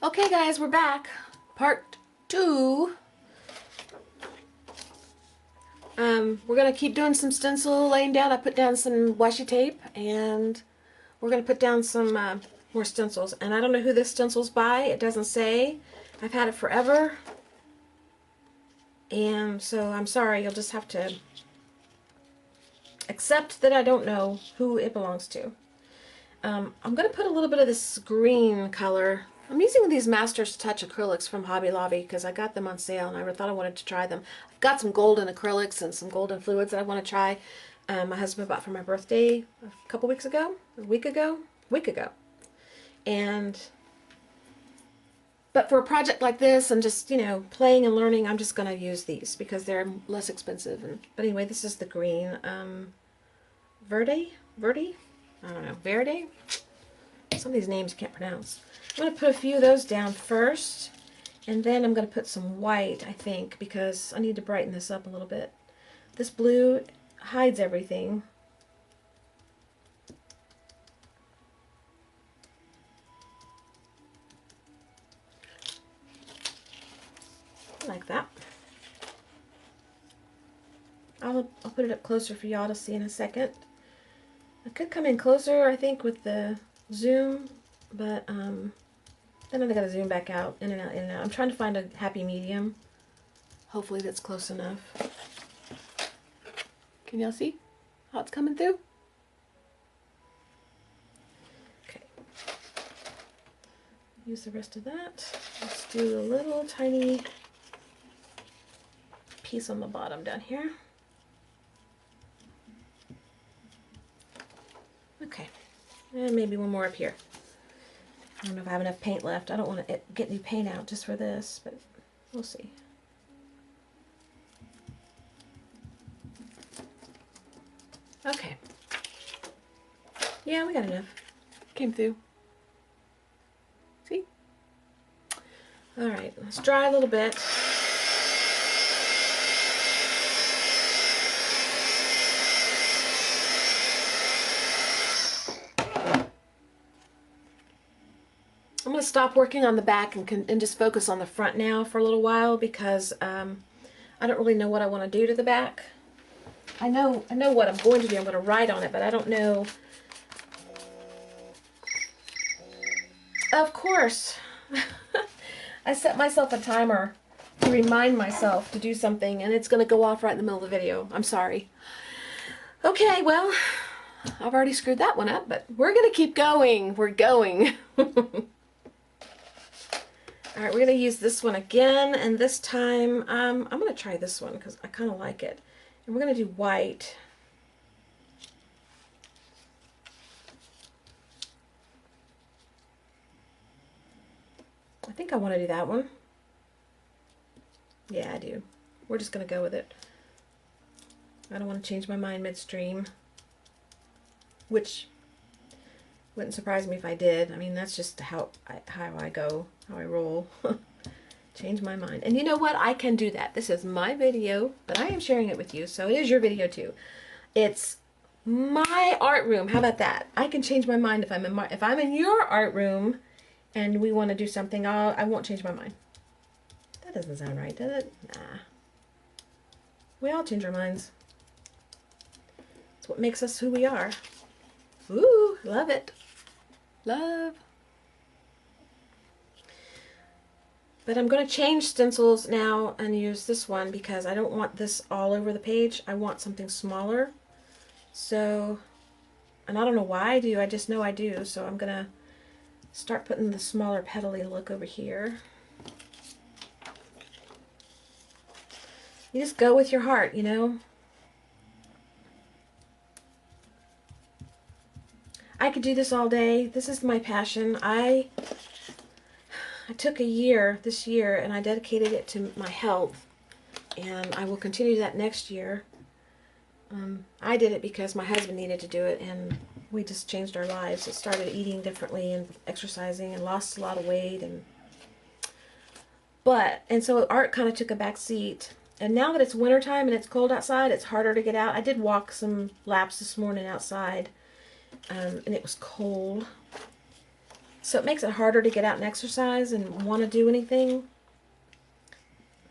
Okay guys, we're back. Part 2. We're going to keep doing some stencil laying down. I put down some washi tape and we're going to put down some more stencils. And I don't know who this stencil's by. It doesn't say. I've had it forever. And so I'm sorry, you'll just have to accept that I don't know who it belongs to. I'm going to put a little bit of this green color. I'm using these Master's Touch acrylics from Hobby Lobby because I got them on sale and I thought I wanted to try them. I've got some golden acrylics and some golden fluids that I want to try. My husband bought for my birthday a couple weeks ago, a week ago. But for a project like this and just, you know, playing and learning, I'm just going to use these because they're less expensive. But anyway, this is the green. Verde? I don't know. Verde? Some of these names you can't pronounce. I'm going to put a few of those down first. And then I'm going to put some white, I think, because I need to brighten this up a little bit. This blue hides everything. Like that. I'll put it up closer for y'all to see in a second. I could come in closer, I think, with the zoom, but then I gotta zoom back out, in and out, in and out. I'm trying to find a happy medium. Hopefully that's close enough. Can y'all see how it's coming through? Okay. Use the rest of that. Let's do a little tiny piece on the bottom down here. Okay, and maybe one more up here. I don't know if I have enough paint left. I don't want to get new paint out just for this, but we'll see. Okay. Yeah, we got enough. Came through. See? Alright, let's dry a little bit. I'm going to stop working on the back and just focus on the front now for a little while because I don't really know what I want to do to the back. I know what I'm going to do. I'm going to write on it, but I don't know. Of course, I set myself a timer to remind myself to do something, and it's going to go off right in the middle of the video. I'm sorry. Okay, well, I've already screwed that one up, but we're going to keep going. We're going. Alright, we're going to use this one again, and this time, I'm going to try this one because I kind of like it. And we're going to do white. I think I want to do that one. Yeah, I do. We're just going to go with it. I don't want to change my mind midstream, which wouldn't surprise me if I did. I mean, that's just how I go, how I roll. Change my mind. And you know what? I can do that. This is my video, but I am sharing it with you, so it is your video too. It's my art room. How about that? I can change my mind if I'm in your art room and we want to do something. I won't change my mind. That doesn't sound right, does it? Nah. We all change our minds. It's what makes us who we are. Ooh, love it. Love. But I'm going to change stencils now and use this one because I don't want this all over the page. I want something smaller. So, and I don't know why I do, I just know I do. So I'm going to start putting the smaller petally look over here. You just go with your heart, you know. I could do this all day. This is my passion. I took a year this year and I dedicated it to my health, and I will continue that next year. I did it because my husband needed to do it, and we just changed our lives. It started eating differently and exercising and lost a lot of weight, and so art kind of took a back seat. And now that it's wintertime and it's cold outside, it's harder to get out. I did walk some laps this morning outside. And it was cold. So it makes it harder to get out and exercise and want to do anything.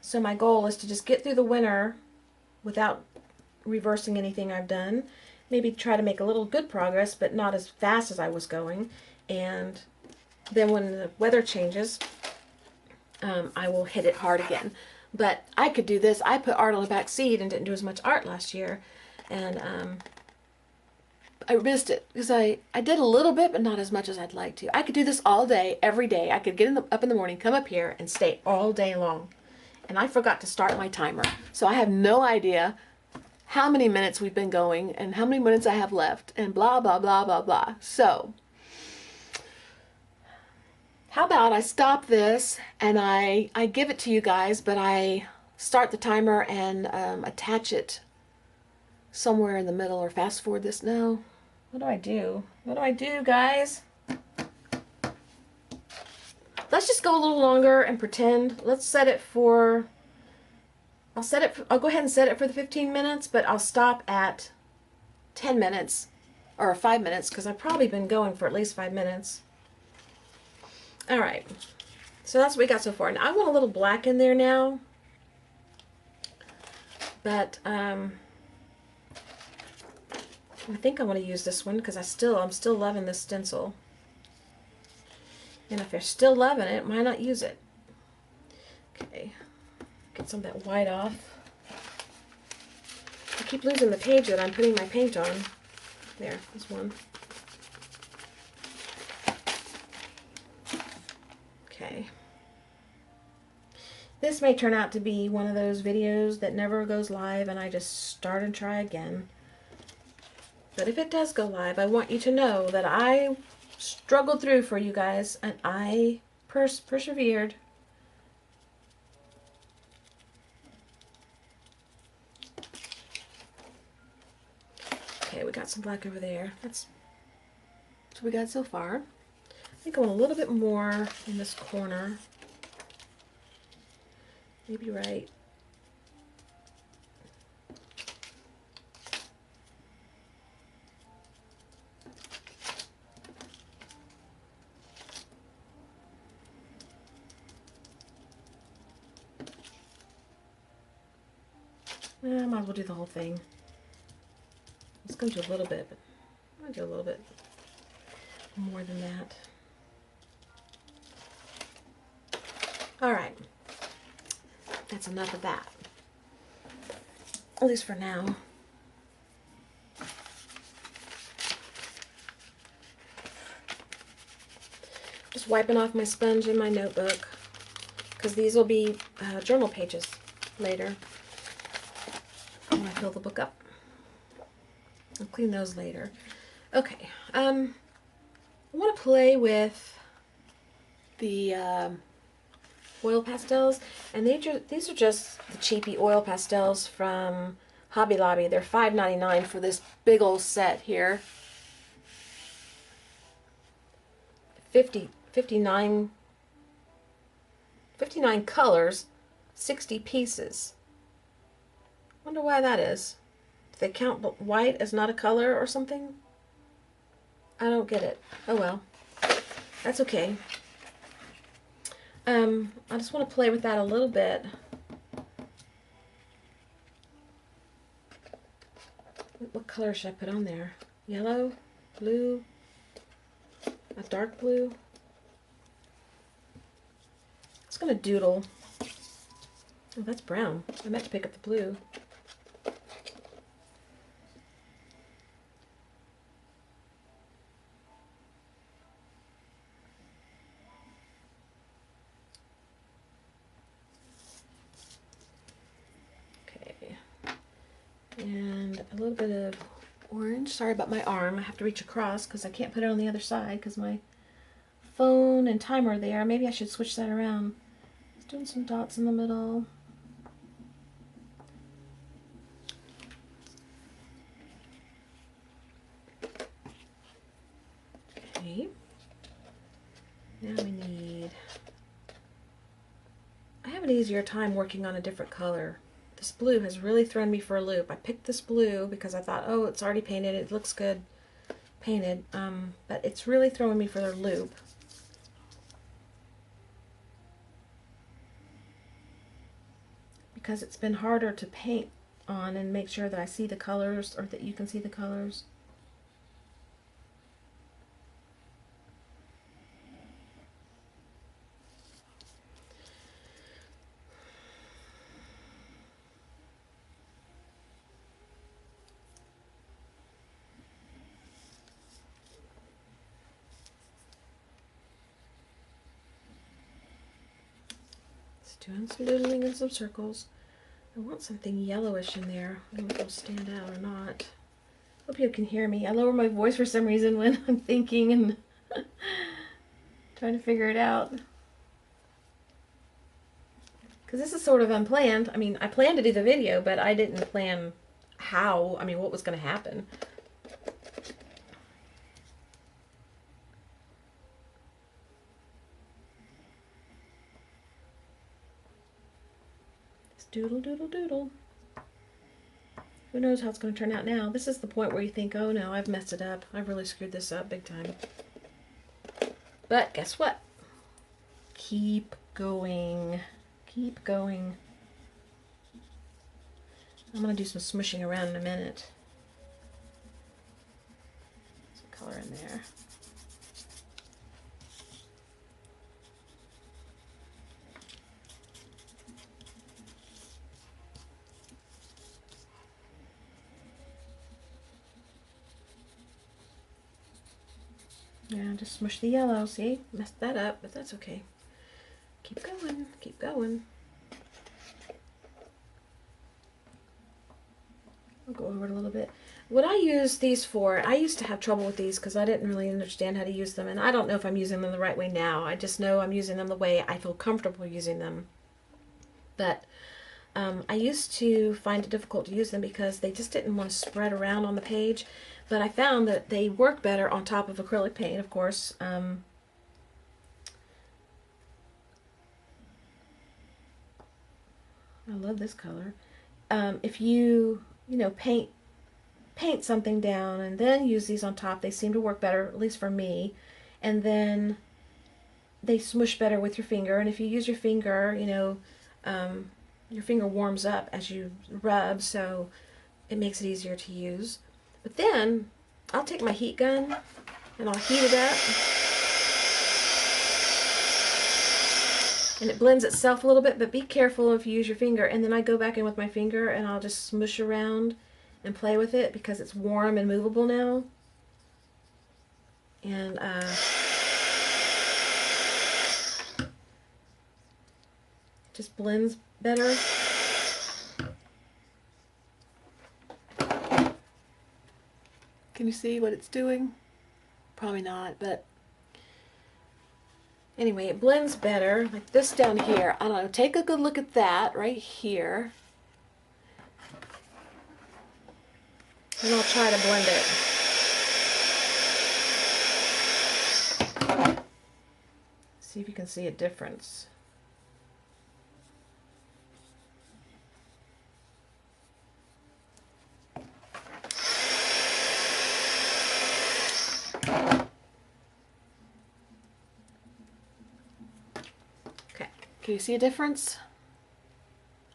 So my goal is to just get through the winter without reversing anything I've done. Maybe try to make a little good progress, but not as fast as I was going. And then when the weather changes, I will hit it hard again. But I could do this. I put art on the back seat and didn't do as much art last year. And I missed it because I did a little bit, but not as much as I'd like to. I could do this all day, every day. I could get up in the morning, come up here, and stay all day long. And I forgot to start my timer. So I have no idea how many minutes we've been going and how many minutes I have left and blah, blah, blah, blah, blah. So how about I stop this and I give it to you guys, but I start the timer and attach it somewhere in the middle, or fast forward this. No. What do I do? What do I do, guys? Let's just go a little longer and pretend. Let's set it for, I'll go ahead and set it for the 15 minutes, but I'll stop at 10 minutes or 5 minutes because I've probably been going for at least 5 minutes. All right. So that's what we got so far. Now I want a little black in there now. But I think I want to use this one because I'm still loving this stencil. And if you're still loving it, why not use it? Okay, get some of that white off. I keep losing the page that I'm putting my paint on. There, this one. Okay. This may turn out to be one of those videos that never goes live and I just start and try again. But if it does go live, I want you to know that I struggled through for you guys and I persevered. Okay, we got some black over there. That's what we got so far. I think I want a little bit more in this corner. Maybe right. I might as well do the whole thing. It's going to do a little bit, but I'm going to do a little bit more than that. Alright. That's enough of that. At least for now. Just wiping off my sponge in my notebook, because these will be journal pages later when I fill the book up. I'll clean those later. Okay, I want to play with the oil pastels, and these are just the cheapy oil pastels from Hobby Lobby. They're $5.99 for this big old set here. 59 colors, 60 pieces. Wonder why that is. Do they count white as not a color or something? I don't get it. Oh well. That's okay. I just want to play with that a little bit. What color should I put on there? Yellow? Blue? A dark blue? It's gonna doodle. Oh, that's brown. I meant to pick up the blue. Okay. And a little bit of orange. Sorry about my arm. I have to reach across because I can't put it on the other side because my phone and timer are there. Maybe I should switch that around. Just doing some dots in the middle. Okay. Now we need... I have an easier time working on a different color. This blue has really thrown me for a loop. I picked this blue because I thought, oh, it's already painted. It looks good painted. But it's really throwing me for a loop. because it's been harder to paint on and make sure that I see the colors, or that you can see the colors. Doing some doodling and some circles. I want something yellowish in there. I don't know if it'll stand out or not. Hope you can hear me. I lower my voice for some reason when I'm thinking and trying to figure it out. Because this is sort of unplanned. I mean, I planned to do the video, but I didn't plan how, I mean, what was going to happen. Doodle, doodle, doodle. Who knows how it's going to turn out now? This is the point where you think, oh no, I've messed it up. I've really screwed this up big time. But guess what? Keep going. Keep going. I'm going to do some smushing around in a minute. Some color in there. Yeah, just smush the yellow. See? Messed that up, but that's okay. Keep going. Keep going. I'll go over it a little bit. What I use these for, I used to have trouble with these because I didn't really understand how to use them, and I don't know if I'm using them the right way now. I just know I'm using them the way I feel comfortable using them. But I used to find it difficult to use them because they just didn't want to spread around on the page. But I found that they work better on top of acrylic paint, of course. I love this color. If you know, paint something down and then use these on top, they seem to work better, at least for me. And then they smush better with your finger. And if you use your finger, you know, your finger warms up as you rub, so it makes it easier to use. But then I'll take my heat gun and I'll heat it up, and it blends itself a little bit, but be careful if you use your finger. And then I go back in with my finger and I'll just smush around and play with it because it's warm and movable now. And just blends better. Can you see what it's doing? Probably not, but anyway, it blends better. Like this down here, I don't know, take a good look at that right here. And I'll try to blend it. See if you can see a difference. Can you see a difference?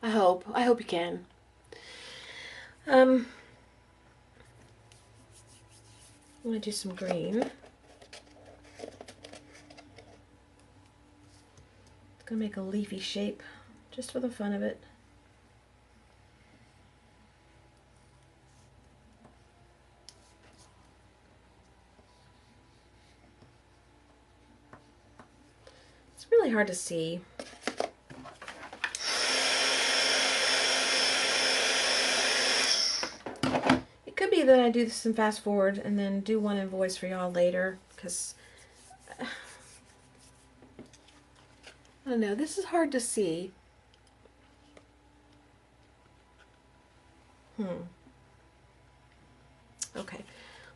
I hope you can. I'm going to do some green. It's going to make a leafy shape just for the fun of it. It's really hard to see. That I do this and fast forward and then do one in voice for y'all later, because I don't know, this is hard to see. Okay,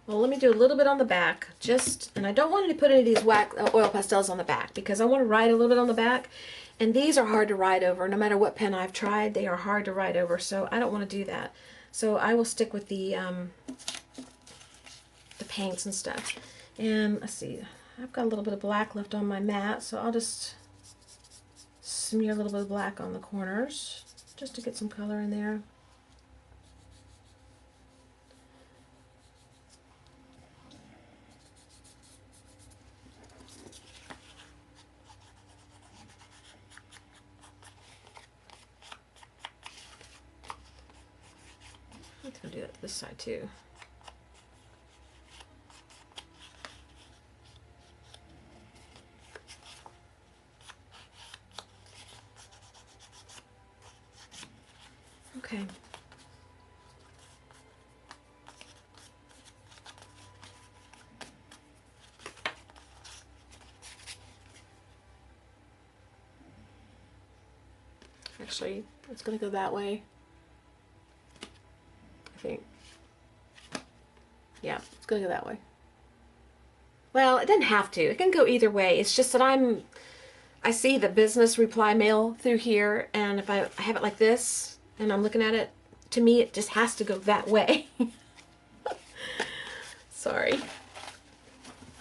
well, let me do a little bit on the back, and I don't want to put any of these oil pastels on the back because I want to write a little bit on the back, and these are hard to write over. No matter what pen I've tried, they are hard to write over, so I don't want to do that. So I will stick with the paints and stuff. And let's see, I've got a little bit of black left on my mat, so I'll just smear a little bit of black on the corners just to get some color in there. I'm going to do that to this side too. Okay. Actually, it's going to go that way. I think. Yeah, it's going to go that way. Well, it doesn't have to. It can go either way. It's just that I see the business reply mail through here, and if I have it like this and I'm looking at it, to me it just has to go that way. Sorry.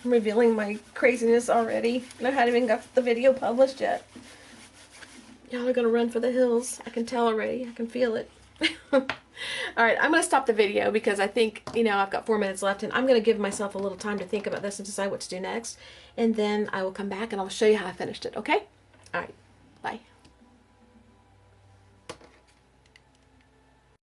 I'm revealing my craziness already, and I haven't even got the video published yet. Y'all are gonna run for the hills. I can tell already. I can feel it. Alright, I'm going to stop the video because I think, you know, I've got 4 minutes left, and I'm going to give myself a little time to think about this and decide what to do next. And then I will come back and I'll show you how I finished it, okay? Alright, bye.